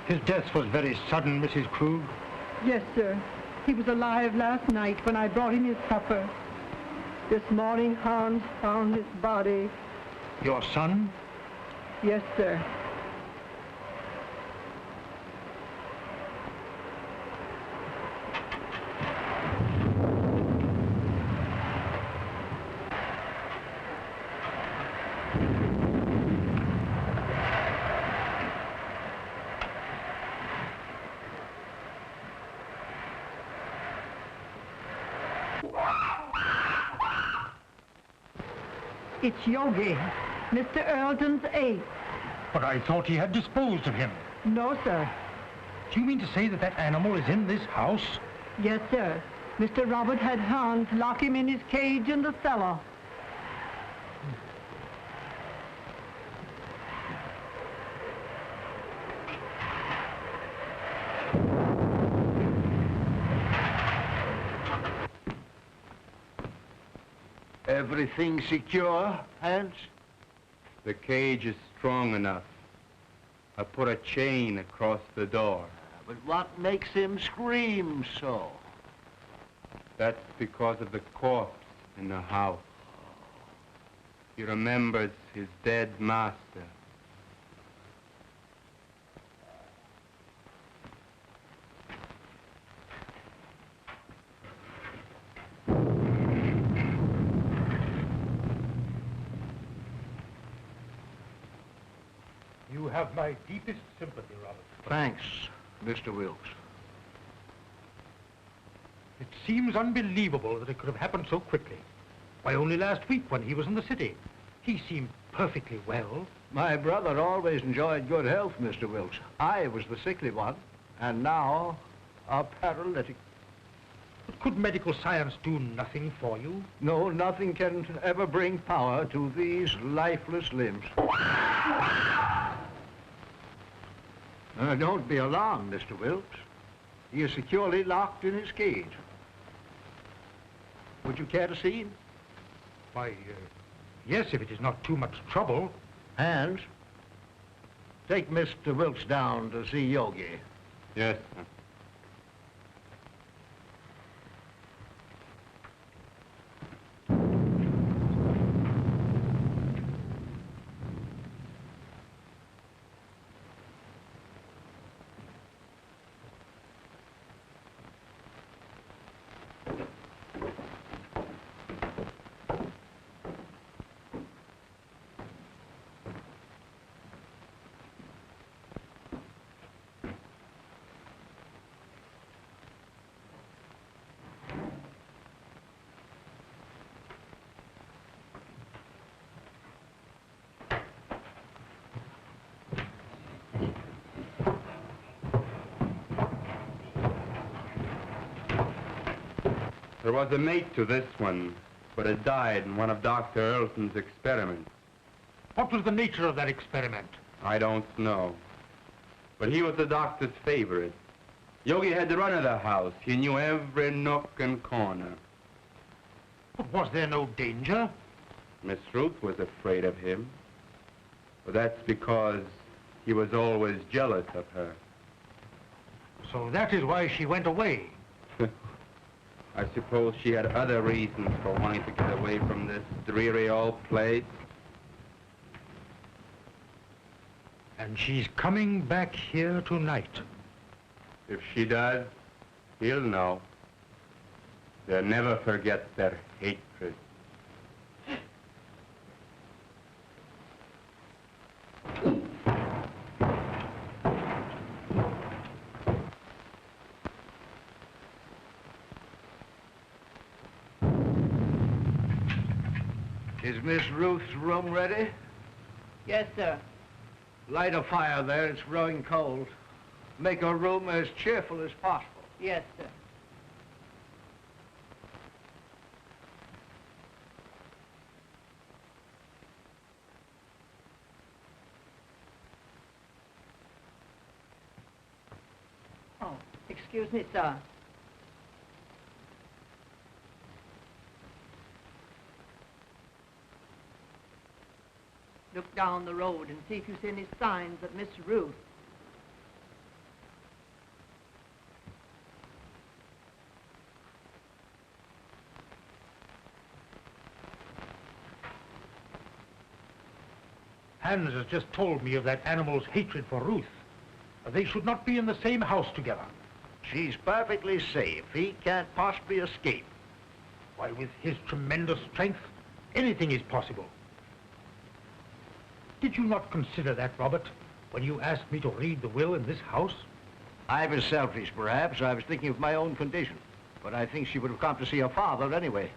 His death was very sudden, Mrs. Krug. Yes, sir. He was alive last night when I brought him his supper. This morning, Hans found his body. Your son? Yes, sir. It's Yogi, Mr. Earlton's ape. But I thought he had disposed of him. No, sir. Do you mean to say that that animal is in this house? Yes, sir. Mr. Robert had Hans lock him in his cage in the cellar. Everything secure, Hans? The cage is strong enough. I put a chain across the door. But what makes him scream so? That's because of the corpse in the house. He remembers his dead master. You have my deepest sympathy, Robert. Thanks, Mr. Wilkes. It seems unbelievable that it could have happened so quickly. Why, only last week when he was in the city. He seemed perfectly well. My brother always enjoyed good health, Mr. Wilkes. I was the sickly one, and now a paralytic. But could medical science do nothing for you? No, nothing can ever bring power to these lifeless limbs. Don't be alarmed, Mr. Wilkes. He is securely locked in his cage. Would you care to see him? Why, yes, if it is not too much trouble. Hans, take Mr. Wilkes down to see Yogi. Yes, sir. There was a mate to this one, but it died in one of Dr. Earlton's experiments. What was the nature of that experiment? I don't know. But he was the doctor's favorite. Yogi had the run of the house. He knew every nook and corner. But was there no danger? Miss Ruth was afraid of him. But that's because he was always jealous of her. So that is why she went away. I suppose she had other reasons for wanting to get away from this dreary old place. And she's coming back here tonight. If she does, he'll know. They'll never forget their hatred. Is Miss Ruth's room ready? Yes, sir. Light a fire there, it's growing cold. Make her room as cheerful as possible. Yes, sir. Oh, excuse me, sir. Look down the road and see if you see any signs of Miss Ruth. Hans has just told me of that animal's hatred for Ruth. They should not be in the same house together. She's perfectly safe. He can't possibly escape. Why, with his tremendous strength, anything is possible. Did you not consider that, Robert, when you asked me to read the will in this house? I was selfish, perhaps. I was thinking of my own condition. But I think she would have come to see her father anyway.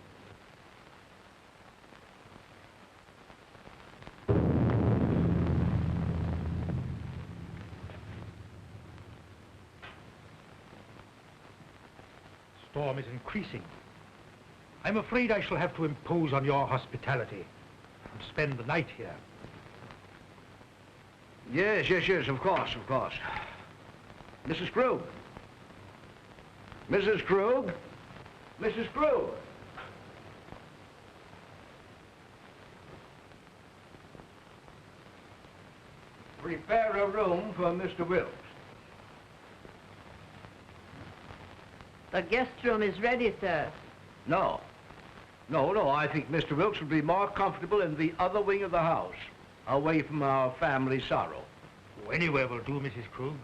Storm is increasing. I'm afraid I shall have to impose on your hospitality and spend the night here. Yes, of course. Mrs. Krug. Mrs. Krug. Mrs. Krug. Prepare a room for Mr. Wilkes. The guest room is ready, sir. No. I think Mr. Wilkes would be more comfortable in the other wing of the house, away from our family sorrow. Oh, anywhere will do, Mrs. Krug.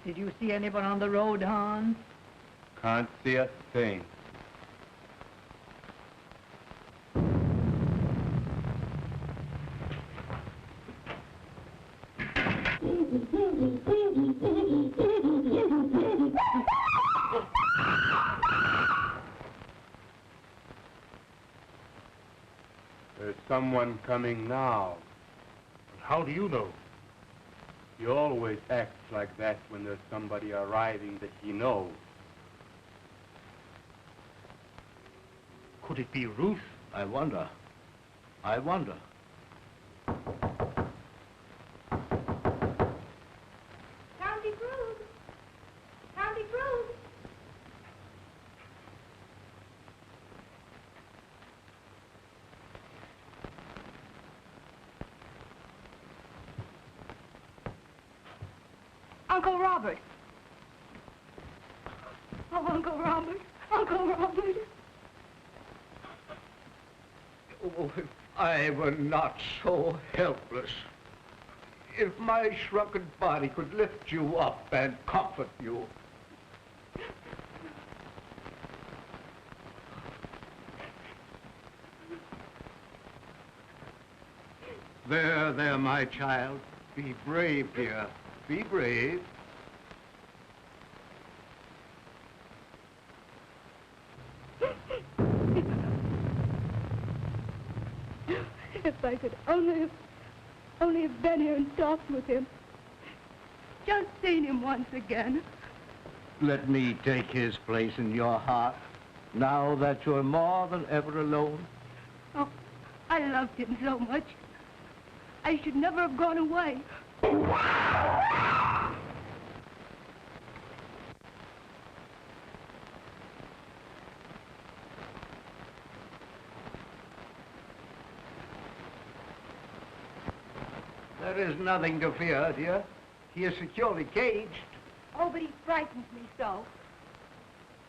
Did you see anyone on the road, Hans? Can't see a thing. There's someone coming now. How do you know? He always acts like that when there's somebody arriving that he knows. Could it be Ruth? I wonder. County Krug! County Krug! Uncle Robert! Oh, Uncle Robert! Uncle Robert! Oh, if I were not so helpless. If my shrunken body could lift you up and comfort you. There, my child. Be brave, dear. Be brave. If I could only have been here and talked with him. Just seen him once again. Let me take his place in your heart, now that you're more than ever alone. Oh, I loved him so much. I should never have gone away. There is nothing to fear, dear. He is securely caged. Oh, but he frightens me so.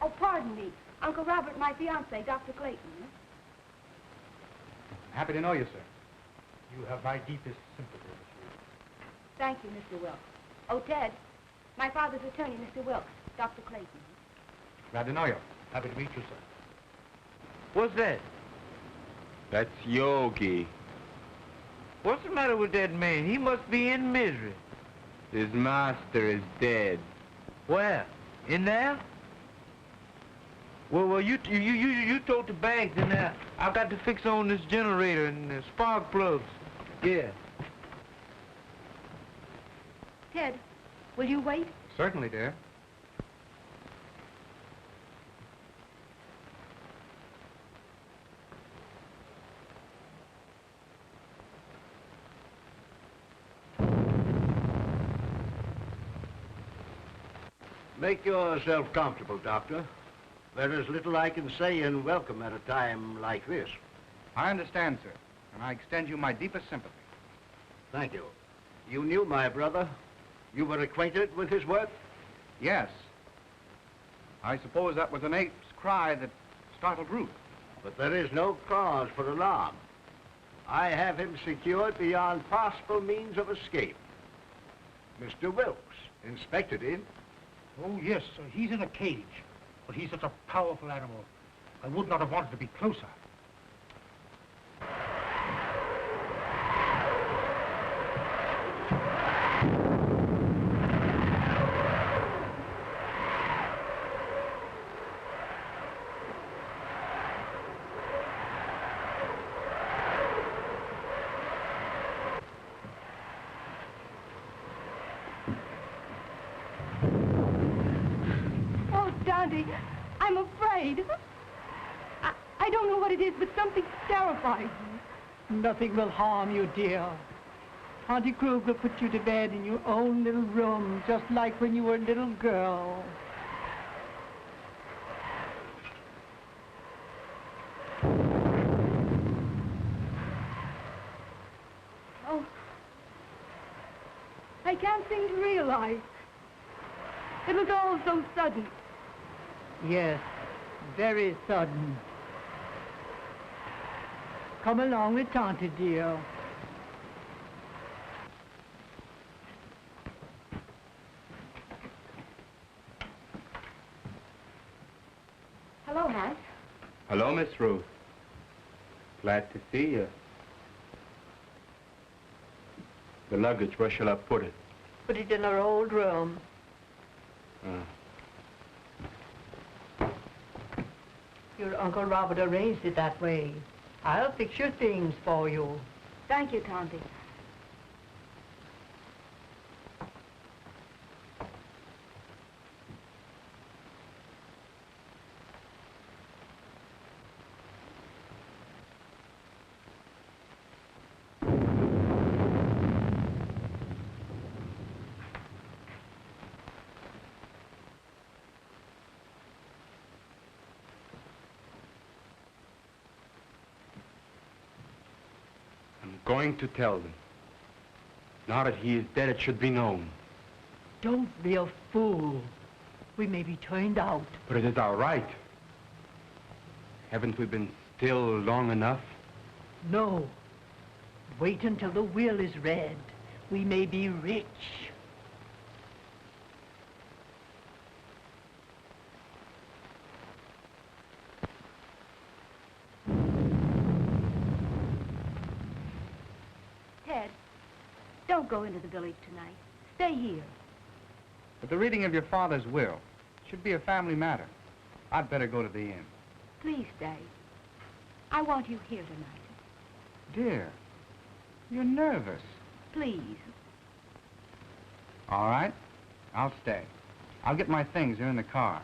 Oh, pardon me. Uncle Robert, my fiance, Dr. Clayton. Happy to know you, sir. You have my deepest sympathy, Miss Ruth. Thank you, Mr. Wilkes. Oh, Ted, my father's attorney, Mr. Wilkes, Dr. Clayton. Glad to know you. Happy to meet you, sir. What's that? That's Yogi. What's the matter with that man? He must be in misery. His master is dead. Where? In there? Well, you told the bank, and I got to fix on this generator and the spark plugs. Yeah. Ted, will you wait? Certainly, dear. Make yourself comfortable, Doctor. There is little I can say in welcome at a time like this. I understand, sir, and I extend you my deepest sympathy. Thank you. You knew my brother. You were acquainted with his work? Yes. I suppose that was an ape's cry that startled Ruth. But there is no cause for alarm. I have him secured beyond possible means of escape. Mr. Wilkes inspected him. Oh, yes, sir. He's in a cage. But he's such a powerful animal. I would not have wanted to be closer. Dante, I'm afraid. I don't know what it is, but something terrifying. Nothing will harm you, dear. Auntie Krug will put you to bed in your own little room, just like when you were a little girl. Oh, I can't seem to realize. It was all so sudden. Yes, very sudden. Come along with Tante, dear. Hello, Hans. Hello, Miss Ruth. Glad to see you. The luggage, where shall I put it? Put it in our old room. Your Uncle Robert arranged it that way. I'll fix your things for you. Thank you, Tante. Going to tell them. Now that he is dead, it should be known. Don't be a fool. We may be turned out. But it is our right. Haven't we been still long enough? No. Wait until the will is read. We may be rich. Ted, don't go into the village tonight. Stay here. But the reading of your father's will should be a family matter. I'd better go to the inn. Please stay. I want you here tonight. Dear, you're nervous. Please. All right, I'll stay. I'll get my things. They're in the car.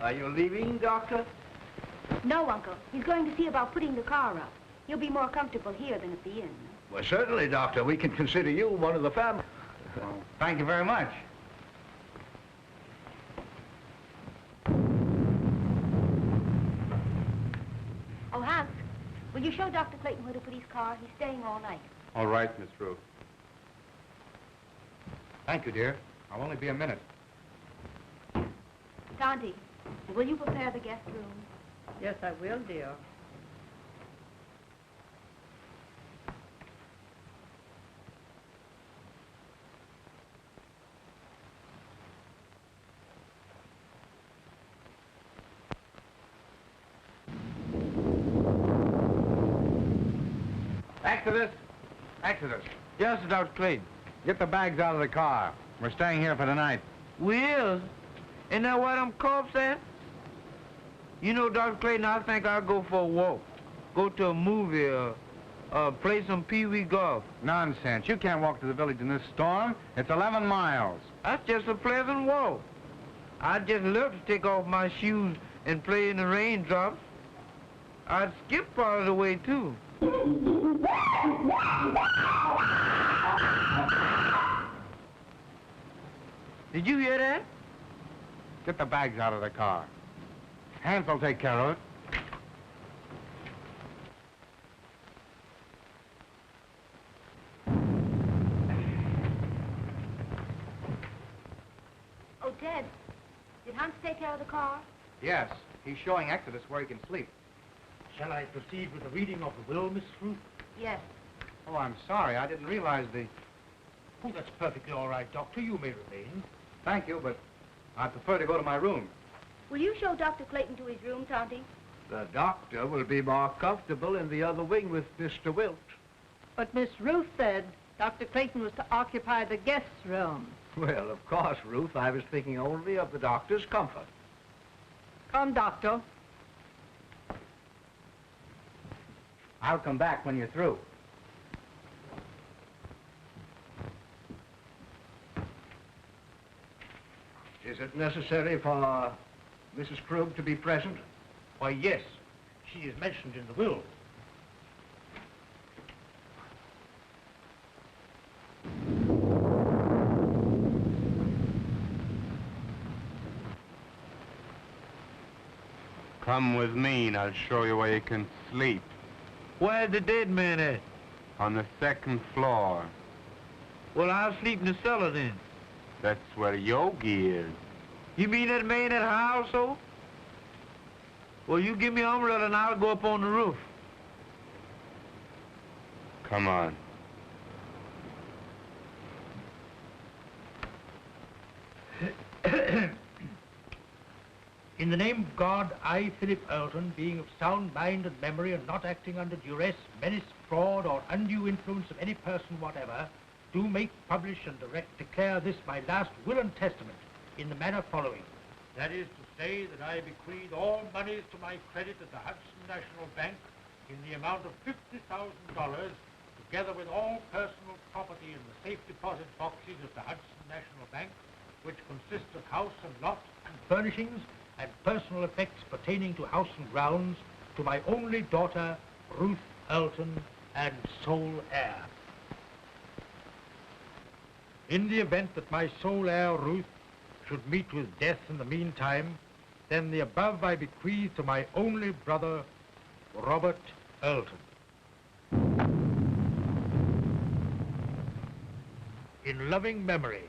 Are you leaving, Doctor? No, Uncle. He's going to see about putting the car up. You'll be more comfortable here than at the inn. Well, certainly, Doctor. We can consider you one of the family. Well, thank you very much. Oh, Hans, will you show Dr. Clayton where to put his car? He's staying all night. All right, Miss Ruth. Thank you, dear. I'll only be a minute. Tante, will you prepare the guest room? Yes, I will, dear. Exodus! Exodus! Yes, Dr. Clayton. Get the bags out of the car. We're staying here for the night. We is. Isn't that what them cops at? You know, Dr. Clayton, I think I'll go for a walk. Go to a movie or play some pee-wee golf. Nonsense. You can't walk to the village in this storm. It's 11 miles. That's just a pleasant walk. I'd just love to take off my shoes and play in the raindrops. I'd skip part of the way, too. Did you hear that? Get the bags out of the car. Hans will take care of it. Ted, did Hans take care of the car? Yes, he's showing Exodus where he can sleep. Shall I proceed with the reading of the will, Miss Ruth? Yes. Oh, I'm sorry. I didn't realize the... Oh, that's perfectly all right, Doctor. You may remain. Thank you, but I prefer to go to my room. Will you show Dr. Clayton to his room, Tonty? The doctor will be more comfortable in the other wing with Mr. Wilt. But Miss Ruth said Dr. Clayton was to occupy the guest room. Well, of course, Ruth, I was thinking only of the doctor's comfort. Come, Doctor. I'll come back when you're through. Is it necessary for Mrs. Krug to be present? Why, yes. She is mentioned in the will. Come with me and I'll show you where you can sleep. Where's the dead man at? On the second floor. Well, I'll sleep in the cellar then. That's where Yogi is. You mean that man at her household? Well, you give me an umbrella and I'll go up on the roof. Come on. In the name of God, I, Philip Earlton, being of sound mind and memory and not acting under duress, menace, fraud, or undue influence of any person whatever, do make, publish, and declare this my last will and testament in the manner following. That is to say that I bequeath all monies to my credit at the Hudson National Bank in the amount of $50,000, together with all personal property in the safe deposit boxes of the Hudson National Bank, which consists of house and lot and furnishings and personal effects pertaining to house and grounds, to my only daughter, Ruth Earlton, and sole heir. In the event that my sole heir, Ruth, should meet with death in the meantime, then the above I bequeath to my only brother, Robert Earlton. In loving memory,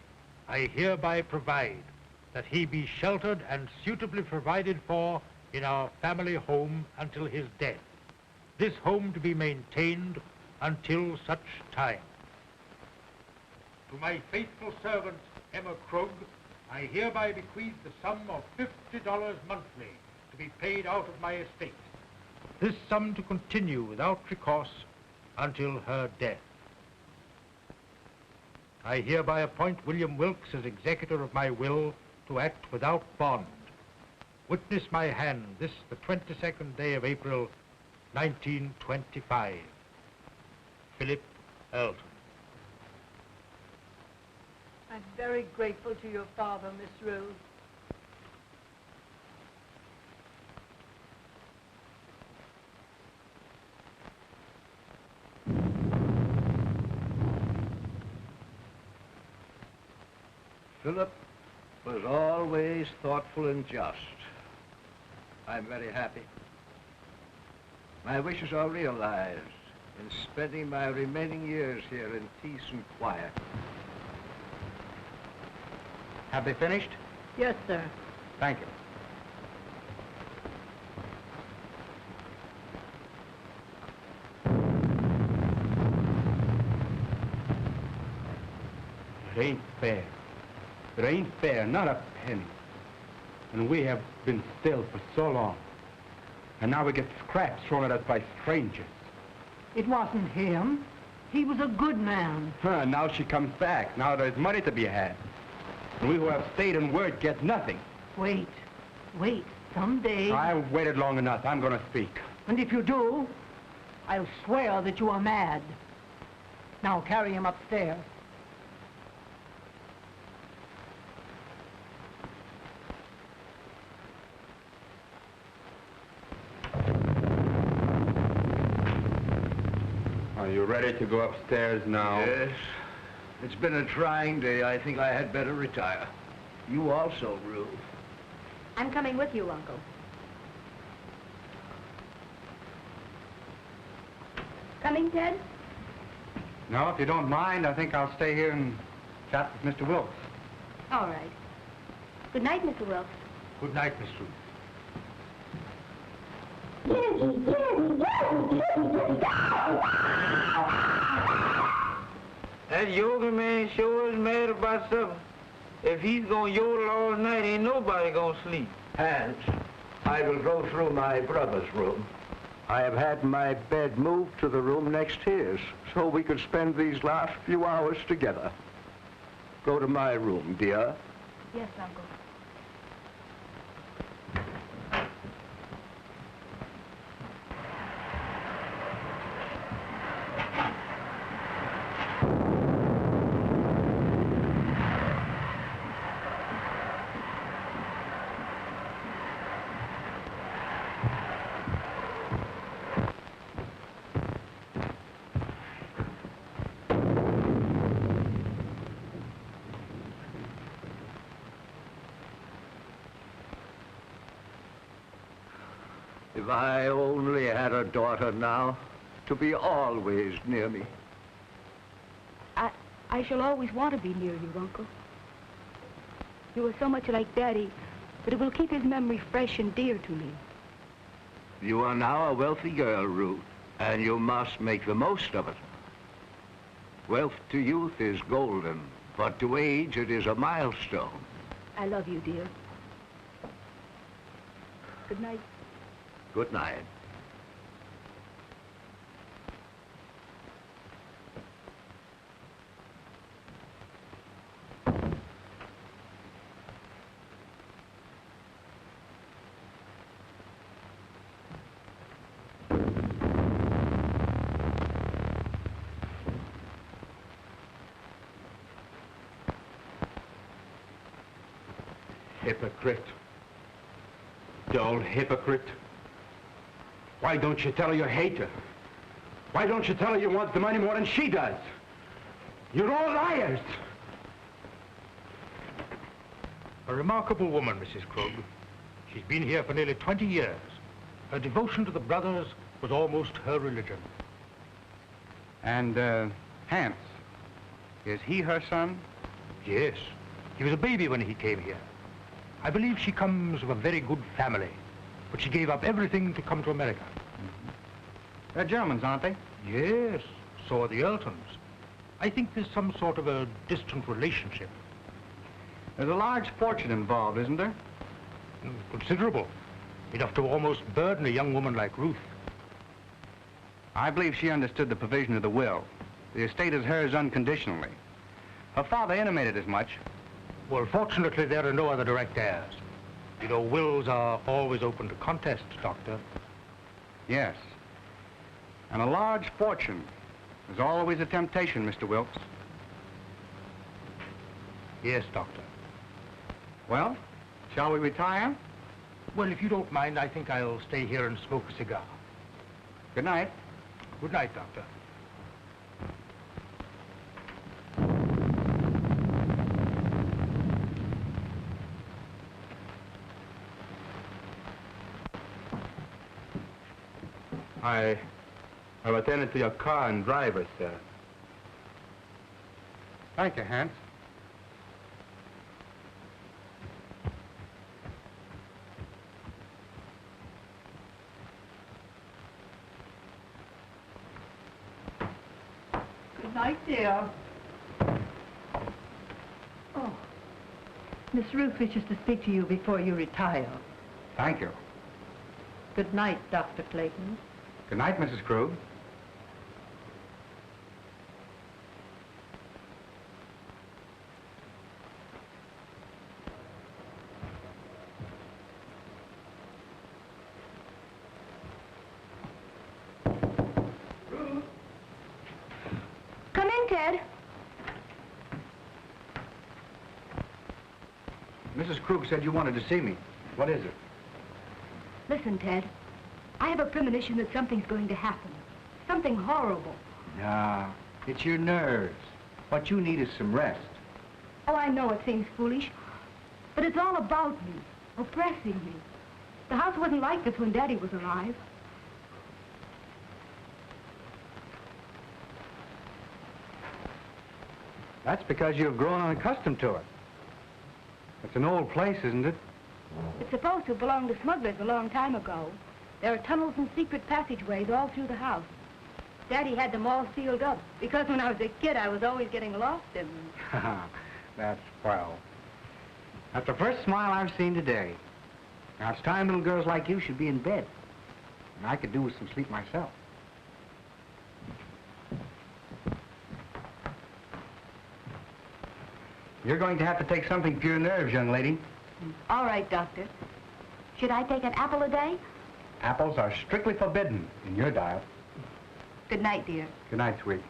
I hereby provide that he be sheltered and suitably provided for in our family home until his death. This home to be maintained until such time. To my faithful servant, Emma Krug, I hereby bequeath the sum of $50 monthly to be paid out of my estate. This sum to continue without recourse until her death. I hereby appoint William Wilkes as executor of my will to act without bond. Witness my hand this the 22nd day of April, 1925. Philip Earlton. I'm very grateful to your father, Miss Ruth. Philip was always thoughtful and just. I'm very happy. My wishes are realized in spending my remaining years here in peace and quiet. Have they finished? Yes, sir. Thank you. It ain't fair. It ain't fair, not a penny. And we have been still for so long. And now we get scraps thrown at us by strangers. It wasn't him. He was a good man. Now she comes back. Now there's money to be had. And we who have stayed in word get nothing. Wait. Someday... I've waited long enough. I'm going to speak. And if you do, I'll swear that you are mad. Now carry him upstairs. Are you ready to go upstairs now? Yes. It's been a trying day. I think I had better retire. You also, Ruth. I'm coming with you, Uncle. Coming, Ted? No, if you don't mind, I think I'll stay here and chat with Mr. Wilkes. All right. Good night, Mr. Wilkes. Good night, Miss Ruth. That yoga man sure is mad about something. If he's gonna yodel all night, ain't nobody gonna sleep. Hans, I will go through my brother's room. I have had my bed moved to the room next his, so we could spend these last few hours together. Go to my room, dear. Yes, Uncle. If I only had a daughter now, to be always near me. I shall always want to be near you, Uncle. You are so much like Daddy that it will keep his memory fresh and dear to me. You are now a wealthy girl, Ruth, and you must make the most of it. Wealth to youth is golden, but to age it is a milestone. I love you, dear. Good night. Good night. Hypocrite. Dull hypocrite. Why don't you tell her you hate her? Why don't you tell her you want the money more than she does? You're all liars. A remarkable woman, Mrs. Krug. She's been here for nearly 20 years. Her devotion to the brothers was almost her religion. And, Hans, is he her son? Yes. He was a baby when he came here. I believe she comes of a very good family, but she gave up everything to come to America. Mm-hmm. They're Germans, aren't they? Yes, so are the Earltons. I think there's some sort of a distant relationship. There's a large fortune involved, isn't there? Considerable. Enough to almost burden a young woman like Ruth. I believe she understood the provision of the will. The estate is hers unconditionally. Her father intimated as much. Well, fortunately, there are no other direct heirs. You know, wills are always open to contest, Doctor. Yes. And a large fortune is always a temptation, Mr. Wilkes. Yes, Doctor. Well, shall we retire? Well, if you don't mind, I think I'll stay here and smoke a cigar. Good night. Good night, Doctor. I've attended to your car and driver, sir. Thank you, Hans. Good night, dear. Oh, Miss Ruth wishes to speak to you before you retire. Thank you. Good night, Dr. Clayton. Good night, Mrs. Krug. Come in, Ted. Mrs. Krug said you wanted to see me. What is it? Listen, Ted. I have a premonition that something's going to happen. Something horrible. Nah, it's your nerves. What you need is some rest. Oh, I know it seems foolish, but it's all about me, oppressing me. The house wasn't like this when Daddy was alive. That's because you've grown unaccustomed to it. It's an old place, isn't it? It's supposed to have belonged to smugglers a long time ago. There are tunnels and secret passageways all through the house. Daddy had them all sealed up, because when I was a kid, I was always getting lost in them. That's swell. That's the first smile I've seen today. Now, it's time little girls like you should be in bed. And I could do with some sleep myself. You're going to have to take something for your nerves, young lady. All right, Doctor. Should I take an apple a day? Apples are strictly forbidden in your diet. Good night, dear. Good night, sweet.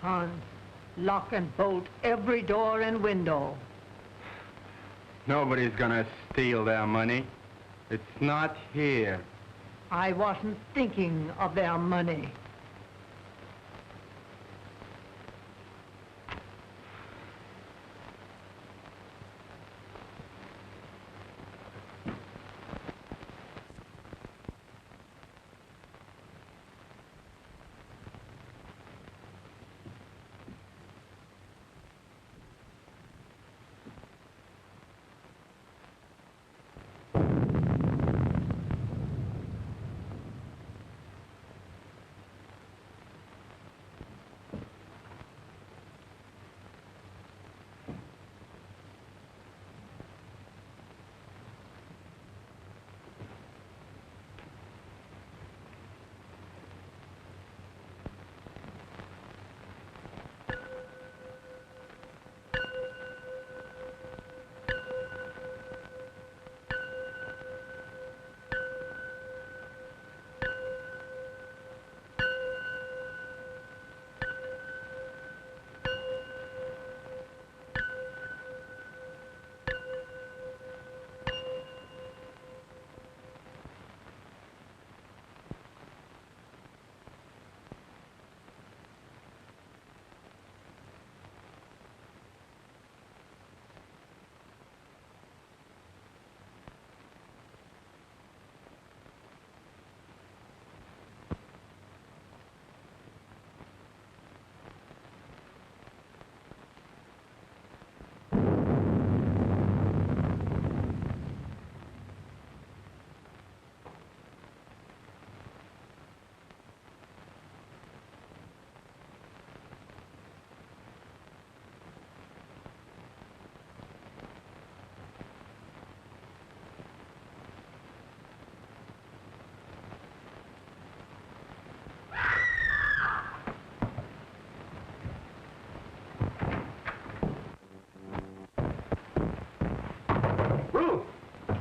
Hon, lock and bolt every door and window. Nobody's gonna steal their money. It's not here. I wasn't thinking of their money.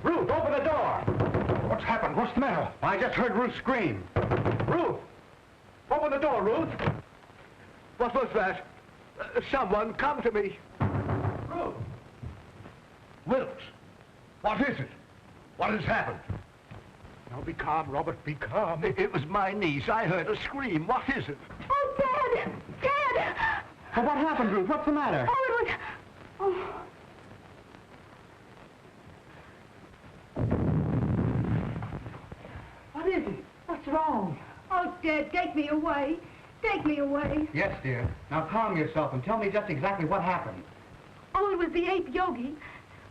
Ruth, open the door! What's happened? What's the matter? I just heard Ruth scream. Ruth! Open the door, Ruth! What was that? Someone come to me. Ruth! Wilkes! What is it? What has happened? Now be calm, Robert, be calm. It was my niece. I heard a scream. What is it? Oh, Dad! Dad! Well, what happened, Ruth? What's the matter? Oh, it was... Oh. What is it? What's wrong? Oh, Dad, take me away. Take me away. Yes, dear. Now calm yourself and tell me just exactly what happened. Oh, it was the ape Yogi.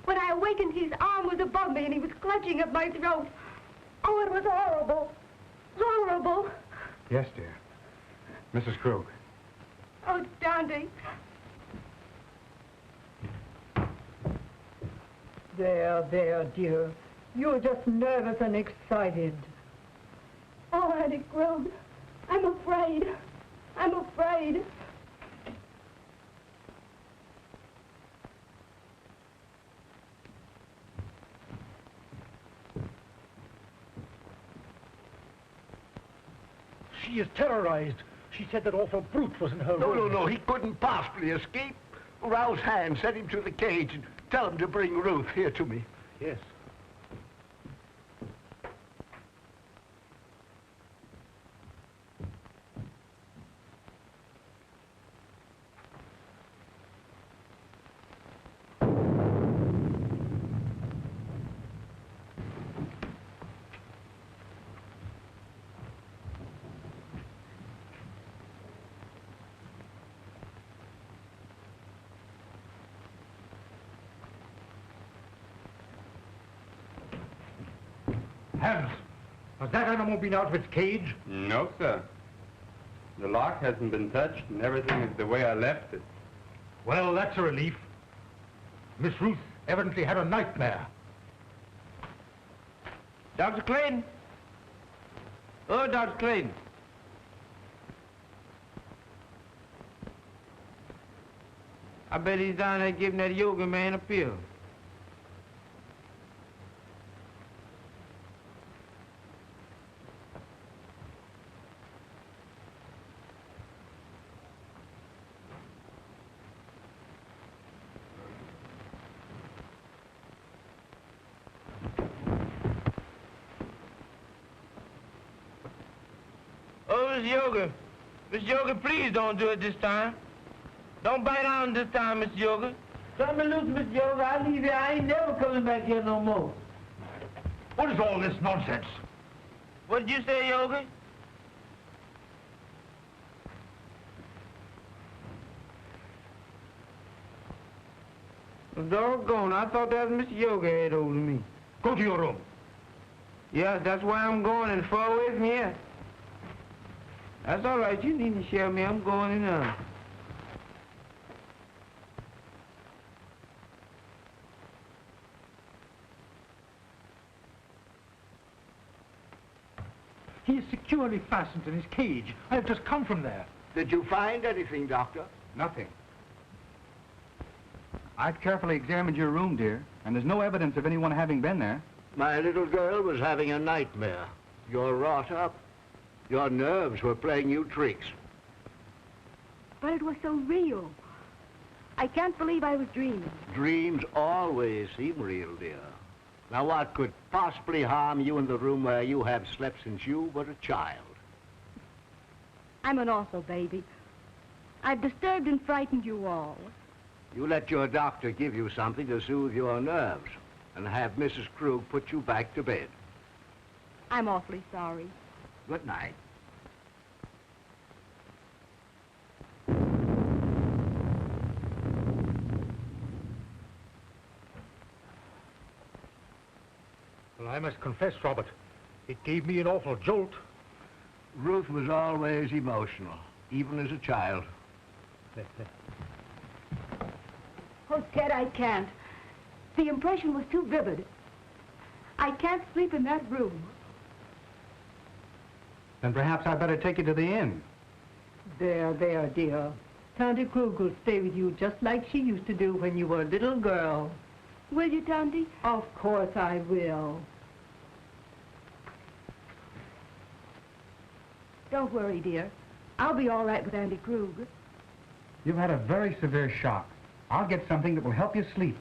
When I awakened, his arm was above me and he was clutching at my throat. Oh, it was horrible. Horrible. Yes, dear. Mrs. Krug. Oh, Dante. There, dear. You're just nervous and excited. Oh, Auntie Krug, I'm afraid. I'm afraid. She is terrorized. She said that awful brute was in her room. No, he couldn't possibly escape. Rouse Hand, send him to the cage and tell him to bring Ruth here to me. Yes. Hans, has that animal been out of its cage? No, sir. The lock hasn't been touched, and everything is the way I left it. Well, that's a relief. Miss Ruth evidently had a nightmare. Dr. Clayton? Oh, Dr. Clayton. I bet he's down there giving that yoga man a pill. Oh, Miss Yoga. Miss Yoga, please don't do it this time. Don't bite on this time, Miss Yoga. Cut me loose, Miss Yoga. I leave here. I ain't never coming back here no more. What is all this nonsense? What did you say, Yoga? Doggone, I thought that was Miss Yoga had hold of me. Go to your room. Yes, that's where I'm going, and far away from here. That's all right. You needn't share me. I'm going in now. He is securely fastened in his cage. I have just come from there. Did you find anything, Doctor? Nothing. I've carefully examined your room, dear, and there's no evidence of anyone having been there. My little girl was having a nightmare. You're wrought up. Your nerves were playing you tricks. But it was so real. I can't believe I was dreaming. Dreams always seem real, dear. Now, what could possibly harm you in the room where you have slept since you were a child? I'm an awful baby. I've disturbed and frightened you all. You let your doctor give you something to soothe your nerves and have Mrs. Krug put you back to bed. I'm awfully sorry. Good night. Well, I must confess, Robert, it gave me an awful jolt. Ruth was always emotional, even as a child. Oh, Ted, I can't. The impression was too vivid. I can't sleep in that room. Then perhaps I'd better take you to the inn. There, dear. Tante Krug will stay with you just like she used to do when you were a little girl. Will you, Tante? Of course I will. Don't worry, dear. I'll be all right with Auntie Krug. You've had a very severe shock. I'll get something that will help you sleep.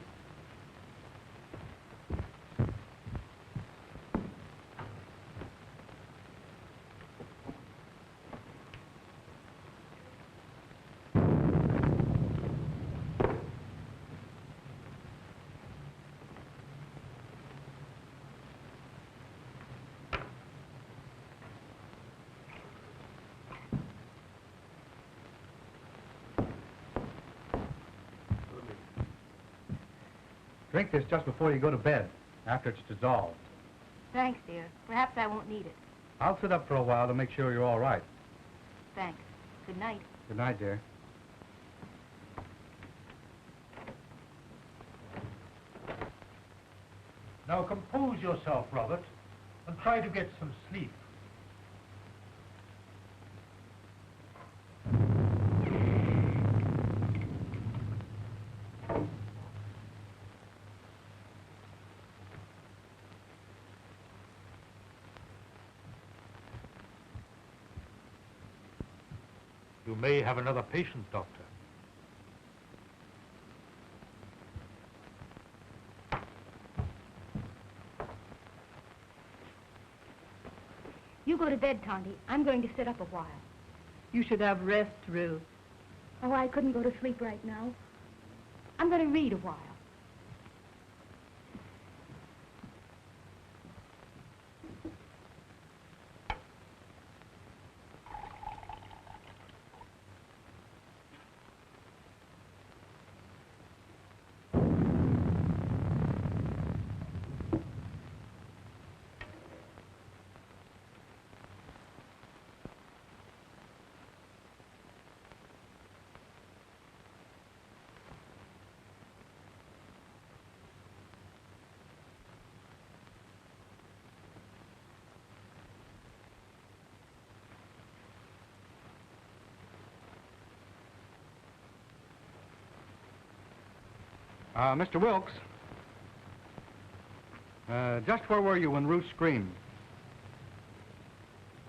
Drink this just before you go to bed, after it's dissolved. Thanks, dear. Perhaps I won't need it. I'll sit up for a while to make sure you're all right. Thanks. Good night. Good night, dear. Now compose yourself, Robert, and try to get some sleep. You may have another patient, Doctor. You go to bed, Tonty. I'm going to sit up a while. You should have rest, Ruth. Oh, I couldn't go to sleep right now. I'm going to read a while. Mr. Wilkes, just where were you when Ruth screamed?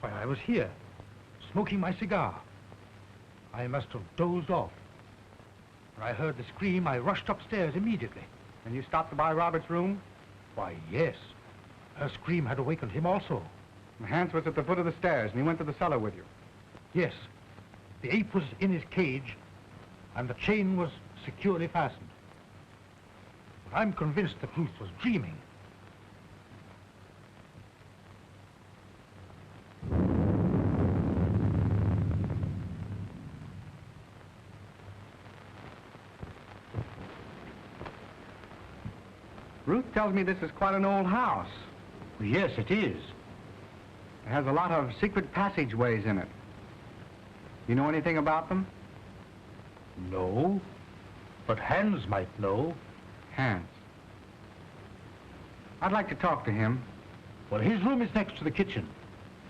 Why, I was here, smoking my cigar. I must have dozed off. When I heard the scream, I rushed upstairs immediately. And you stopped by Robert's room? Why, yes. Her scream had awakened him also. And Hans was at the foot of the stairs, and he went to the cellar with you. Yes. The ape was in his cage, and the chain was securely fastened. But I'm convinced that Ruth was dreaming. Ruth tells me this is quite an old house. Yes, it is. It has a lot of secret passageways in it. You know anything about them? No, but Hans might know. Hans. I'd like to talk to him. Well, his room is next to the kitchen.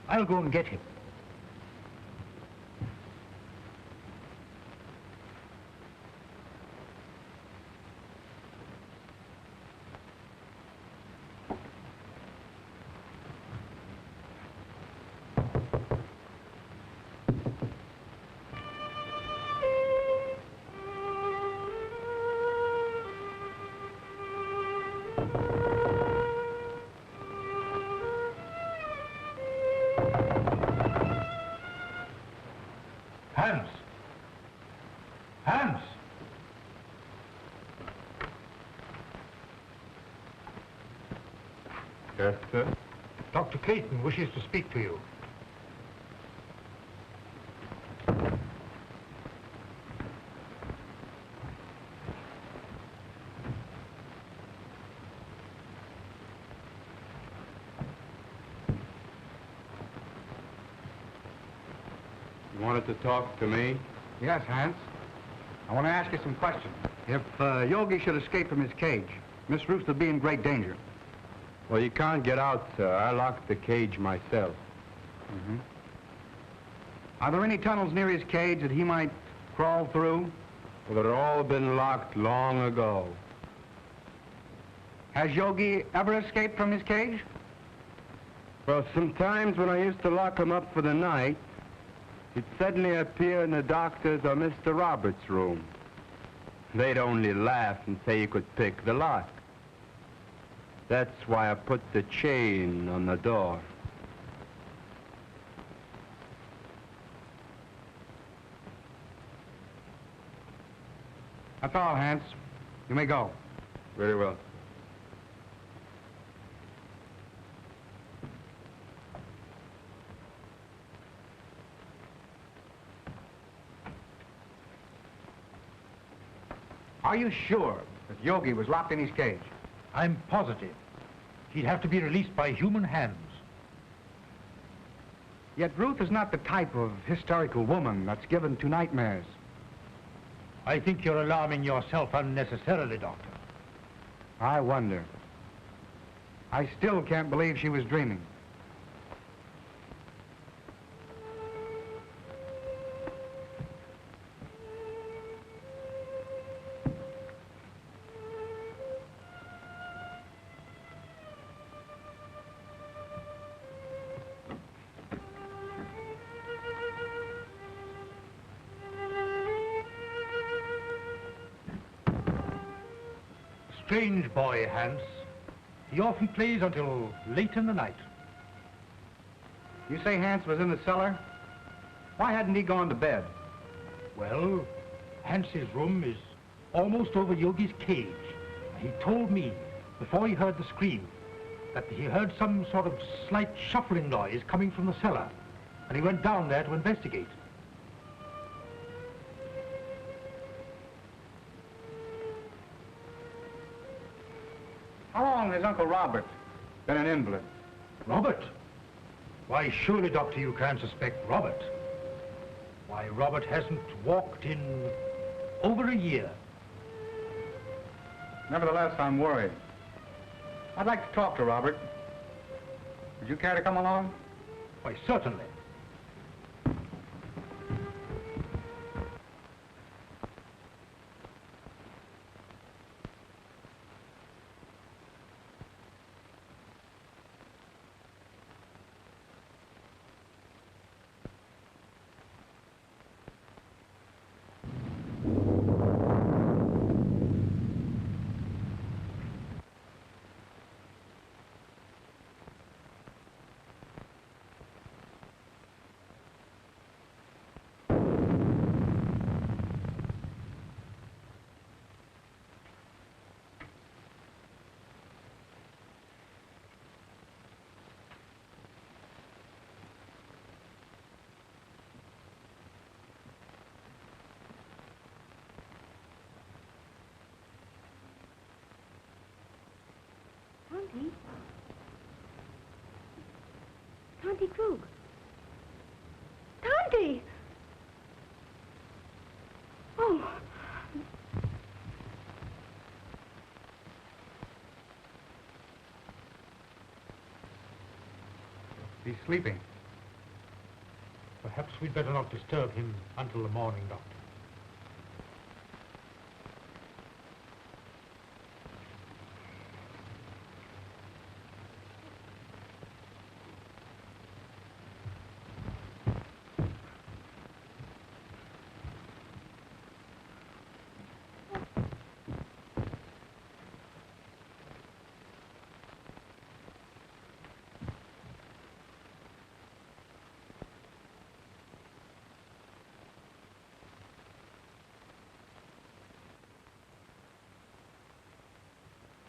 I'll go and get him. Hans! Hans! Yes, sir? Dr. Clayton wishes to speak to you. You wanted to talk to me? Yes, Hans. I want to ask you some questions. If Yogi should escape from his cage, Miss Ruth would be in great danger. Well, you can't get out, sir. I locked the cage myself. Mm-hmm. Are there any tunnels near his cage that he might crawl through? Well, they've all been locked long ago. Has Yogi ever escaped from his cage? Well, sometimes when I used to lock him up for the night, he'd suddenly appear in the doctor's or Mr. Roberts' room. They'd only laugh and say he could pick the lock. That's why I put the chain on the door. That's all, Hans. You may go. Very well. Are you sure that Yogi was locked in his cage? I'm positive. He'd have to be released by human hands. Yet Ruth is not the type of hysterical woman that's given to nightmares. I think you're alarming yourself unnecessarily, Doctor. I wonder. I still can't believe she was dreaming. Strange boy, Hans. He often plays until late in the night. You say Hans was in the cellar? Why hadn't he gone to bed? Well, Hans's room is almost over Yogi's cage. He told me, before he heard the scream, that he heard some sort of slight shuffling noise coming from the cellar, and he went down there to investigate. How long has Uncle Robert been an invalid? Robert? Why, surely, Doctor, you can't suspect Robert. Why, Robert hasn't walked in over a year. Nevertheless, I'm worried. I'd like to talk to Robert. Would you care to come along? Why, certainly. Tanti Krug. Tanti! Oh. He's sleeping. Perhaps we'd better not disturb him until the morning, Doctor.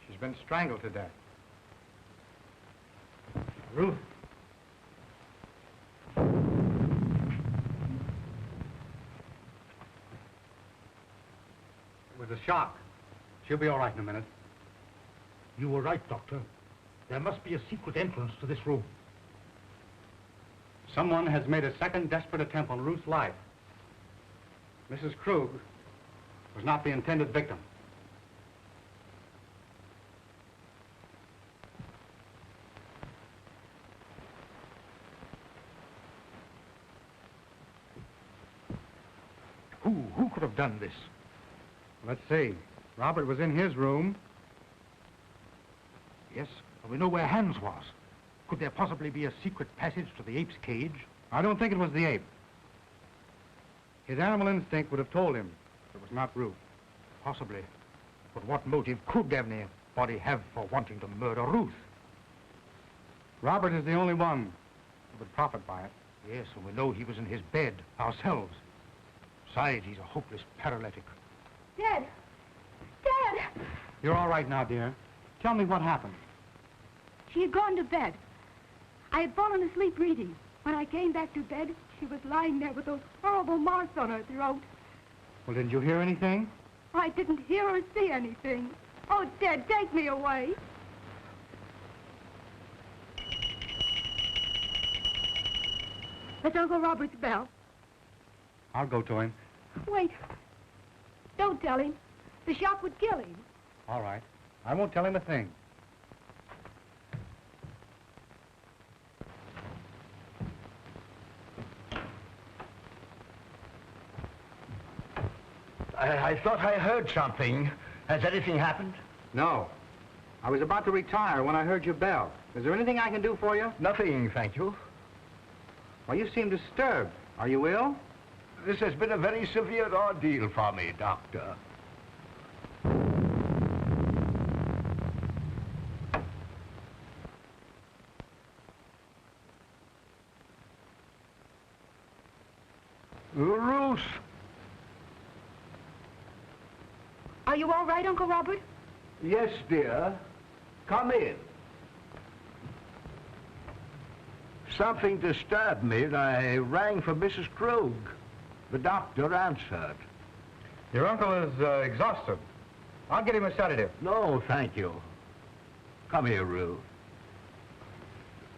She's been strangled to death. Ruth. It was a shock. She'll be all right in a minute. You were right, Doctor. There must be a secret entrance to this room. Someone has made a second desperate attempt on Ruth's life. Mrs. Krug was not the intended victim. Who could have done this? Let's see. Robert was in his room. Yes, but we know where Hans was. Could there possibly be a secret passage to the ape's cage? I don't think it was the ape. His animal instinct would have told him it was not Ruth. Possibly. But what motive could anybody have for wanting to murder Ruth? Robert is the only one who would profit by it. Yes, and we know he was in his bed ourselves. Besides, he's a hopeless paralytic. Dad! Dad! You're all right now, dear. Tell me what happened. She had gone to bed. I had fallen asleep reading. When I came back to bed, she was lying there with those horrible marks on her throat. Well, didn't you hear anything? I didn't hear or see anything. Oh, Dad, take me away. That's Uncle Robert's bell. I'll go to him. Wait. Don't tell him. The shock would kill him. All right. I won't tell him a thing. I thought I heard something. Has anything happened? No. I was about to retire when I heard your bell. Is there anything I can do for you? Nothing, thank you. Well, you seem disturbed. Are you ill? This has been a very severe ordeal for me, Doctor. Ruth! Are you all right, Uncle Robert? Yes, dear. Come in. Something disturbed me, and I rang for Mrs. Krug. The doctor answered. Your uncle is exhausted. I'll get him a sedative. No, thank you. Come here, Ruth.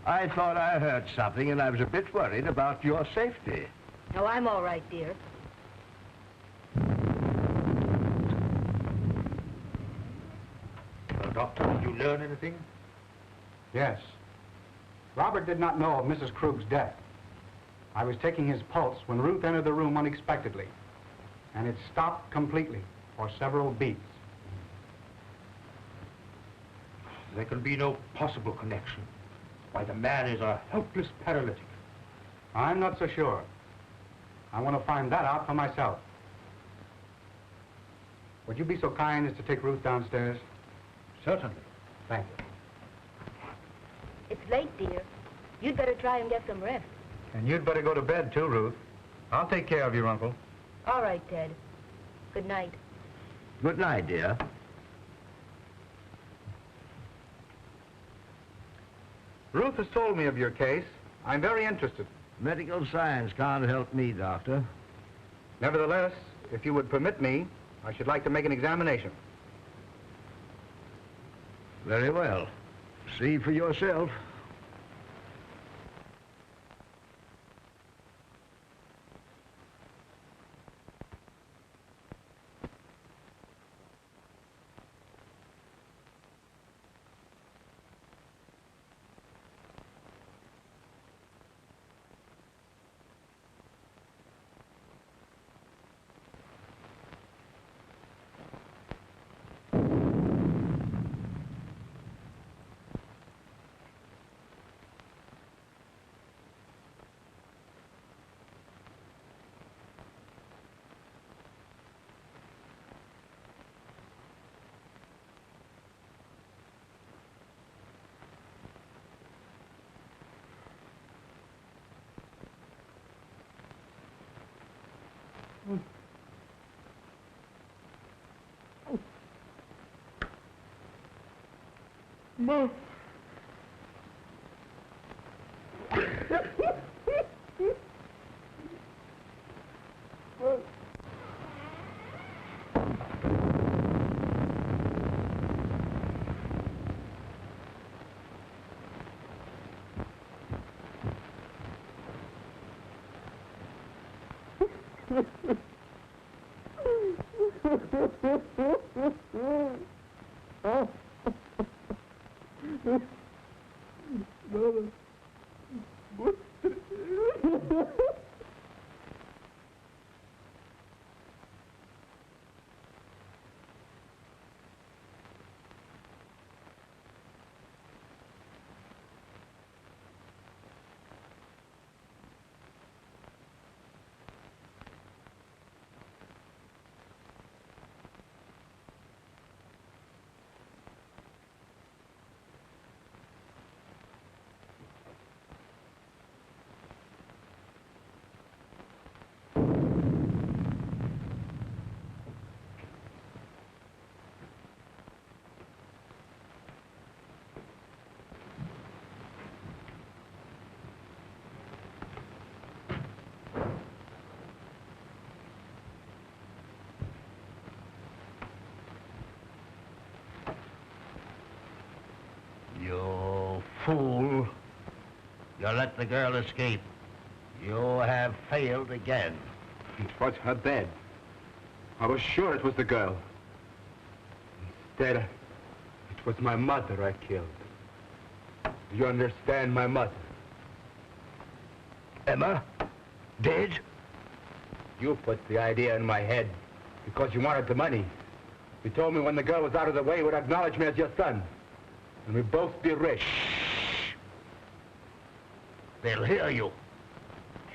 I thought I heard something, and I was a bit worried about your safety. No, I'm all right, dear. Doctor, did you learn anything? Yes. Robert did not know of Mrs. Krug's death. I was taking his pulse when Ruth entered the room unexpectedly, and it stopped completely for several beats. There can be no possible connection. Why, the man is a helpless paralytic. I'm not so sure. I want to find that out for myself. Would you be so kind as to take Ruth downstairs? Certainly. Thank you. It's late, dear. You'd better try and get some rest. And you'd better go to bed, too, Ruth. I'll take care of your uncle. All right, Ted. Good night. Good night, dear. Ruth has told me of your case. I'm very interested. Medical science can't help me, Doctor. Nevertheless, if you would permit me, I should like to make an examination. Very well. See for yourself. Mom. You fool. You let the girl escape. You have failed again. It was her bed. I was sure it was the girl. Instead, it was my mother I killed. Do you understand, my mother? Emma? Dead? You put the idea in my head Because you wanted the money. You told me when the girl was out of the way, you would acknowledge me as your son. And we'd both be rich. They'll hear you.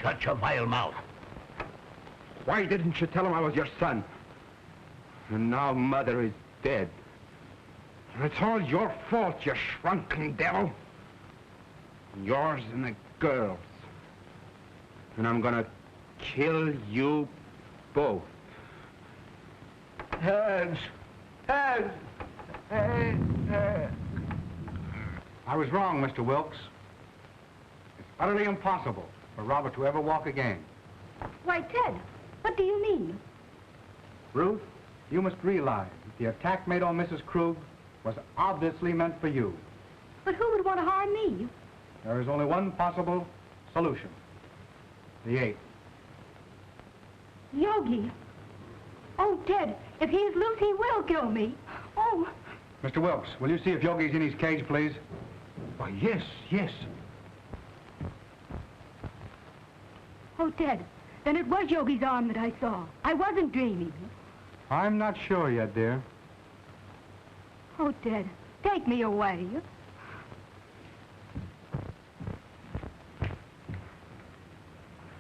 Shut your vile mouth. Why didn't you tell him I was your son? And now Mother is dead. And it's all your fault, you shrunken devil. Yours and the girl's. And I'm gonna kill you both. Hands! Hands! I was wrong, Mr. Wilkes. It's utterly impossible for Robert to ever walk again. Why, Ted, what do you mean? Ruth, you must realize that the attack made on Mrs. Krug was obviously meant for you. But who would want to harm me? There is only one possible solution. The ape. Yogi. Oh, Ted, if he's loose, he will kill me. Oh. Mr. Wilkes, will you see if Yogi's in his cage, please? Why, yes, yes. Oh, Ted, then it was Yogi's arm that I saw. I wasn't dreaming. I'm not sure yet, dear. Oh, Ted, take me away.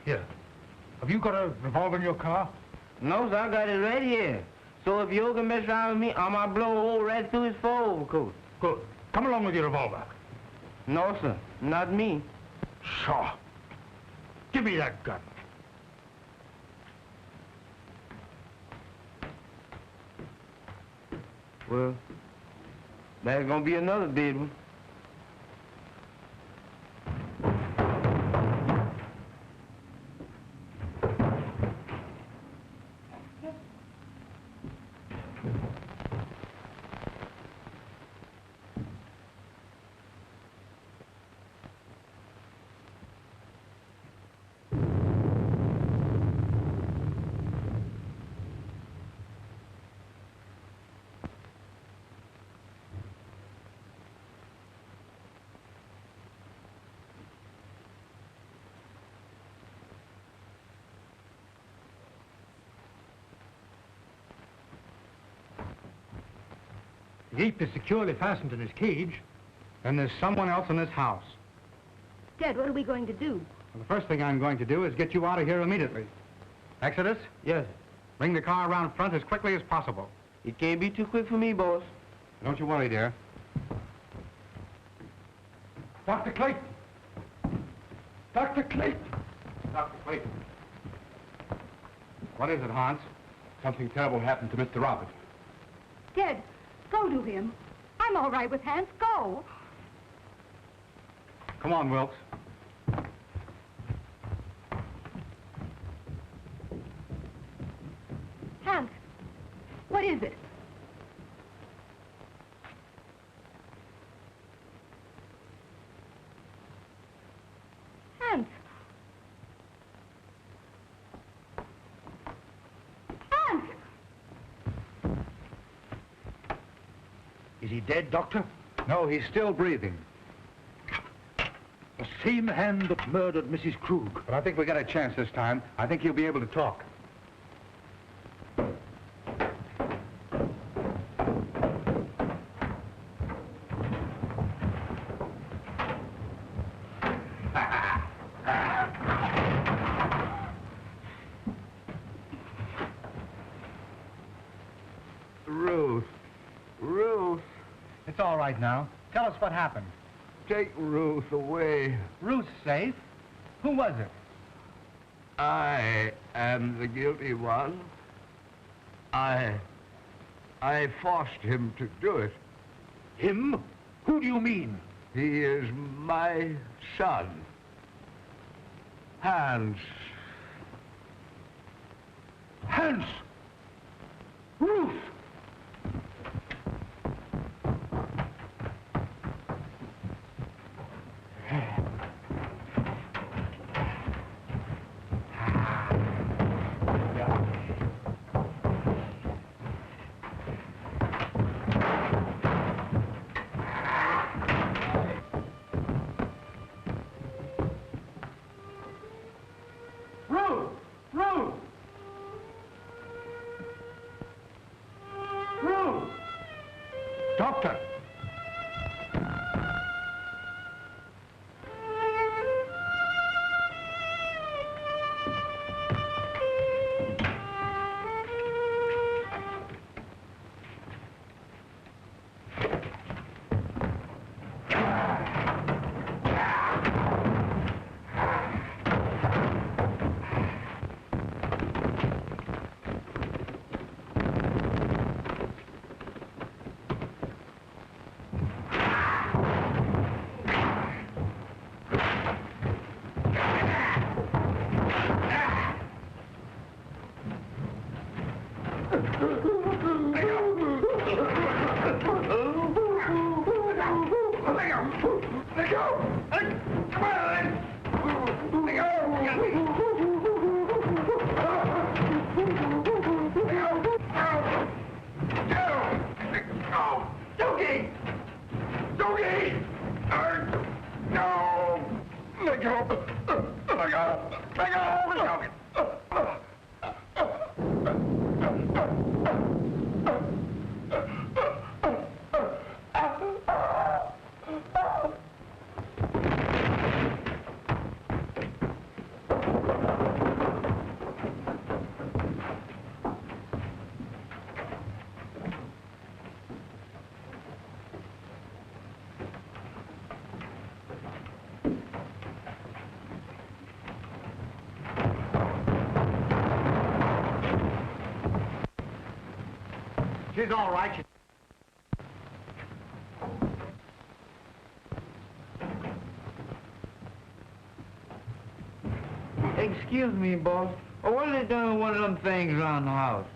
Here. Have you got a revolver in your car? No, sir, I got it right here. So if you can mess around with me, I might blow a hole right through his fur overcoat. Good. Come along with your revolver. No, sir, not me. Sure. Give me that gun. Well, that's gonna be another dead one. The ape is securely fastened in his cage. Then there's someone else in this house. Ted, what are we going to do? Well, the first thing I'm going to do is get you out of here immediately. Exodus, Yes, bring the car around front as quickly as possible. it can't be too quick for me, boss. Don't you worry, dear. Dr. Clayton! Dr. Clayton! Dr. Clayton. What is it, Hans? Something terrible happened to Mr. Robert. Ted, go to him. I'm all right with Hans. Go. Come on, Wilkes. Hans, what is it? Hans. Hans! Is he dead, Doctor? No, he's still breathing. The same hand that murdered Mrs. Krug. But I think we got a chance this time. I think he'll be able to talk. Ruth, It's all right now. Tell us what happened. take Ruth away. Ruth's safe? Who was it? I am the guilty one. I forced him to do it. Him? Who do you mean? He is my son. Hans. Hans! Ruth! She's all right. Excuse me, boss. What are they doing with one of them things around the house?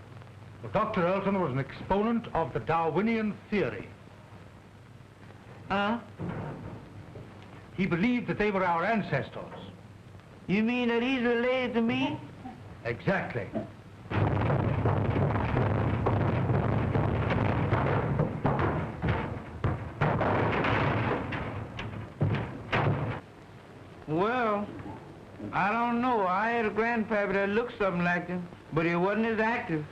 Well, Dr. Earlton was an exponent of the Darwinian theory. Huh? He believed that they were our ancestors. You mean that he's related to me? Exactly. Well, I don't know. I had a grandpappy that looked something like him, but he wasn't as active.